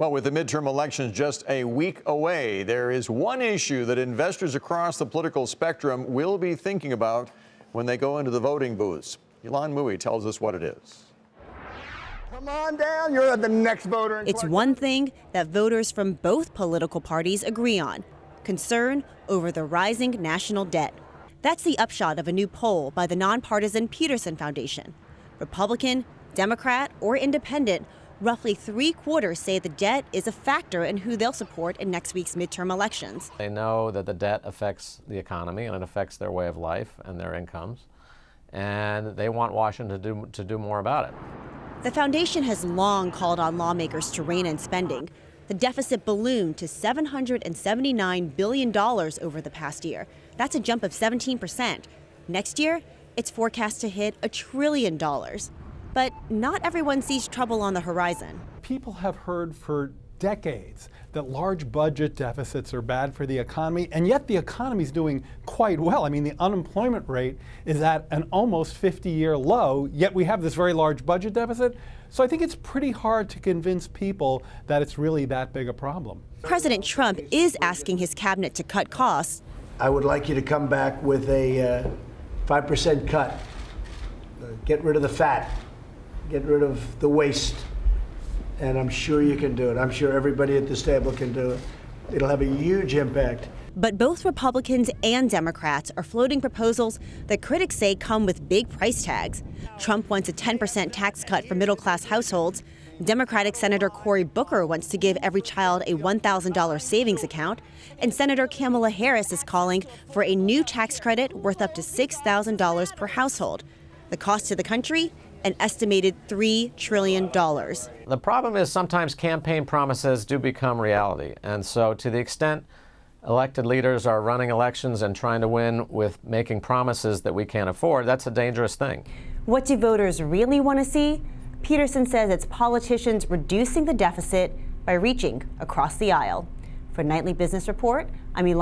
Well, with the midterm elections just a week away, there is one issue that investors across the political spectrum will be thinking about when they go into the voting booths. Ylan Mui tells us what it is. Come on down, you're the next voter. It's one thing that voters from both political parties agree on: concern over the rising national debt. That's the upshot of a new poll by the non-partisan Peterson Foundation. Republican, Democrat, or Independent, roughly 3/4 say the debt is a factor in who they'll support in next week's midterm elections. They know that the debt affects the economy and it affects their way of life and their incomes, and they want Washington to do more about it. The foundation has long called on lawmakers to rein in spending. The deficit ballooned to $779 billion over the past year. That's a jump of 17%. Next year, it's forecast to hit $1 trillion. But not everyone sees trouble on the horizon. People have heard for decades that large budget deficits are bad for the economy, and yet the economy is doing quite well. I mean, the unemployment rate is at an almost 50-year low, yet we have this very large budget deficit. So I think it's pretty hard to convince people that it's really that big a problem. President Trump is asking his cabinet to cut costs. I would like you to come back with a 5% cut. Get rid of the fat. Get rid of the waste. And I'm sure you can do it. I'm sure everybody at this table can do it. It'll have a huge impact. But both Republicans and Democrats are floating proposals that critics say come with big price tags. Trump wants a 10% tax cut for middle-class households. Democratic Senator Cory Booker wants to give every child a $1,000 savings account. And Senator Kamala Harris is calling for a new tax credit worth up to $6,000 per household. The cost to the country? An estimated $3 trillion. The problem is sometimes campaign promises do become reality. And so to the extent elected leaders are running elections and trying to win with making promises that we can't afford, that's a dangerous thing. What do voters really want to see? Peterson says it's politicians reducing the deficit by reaching across the aisle. For Nightly Business Report, I'm Ylan.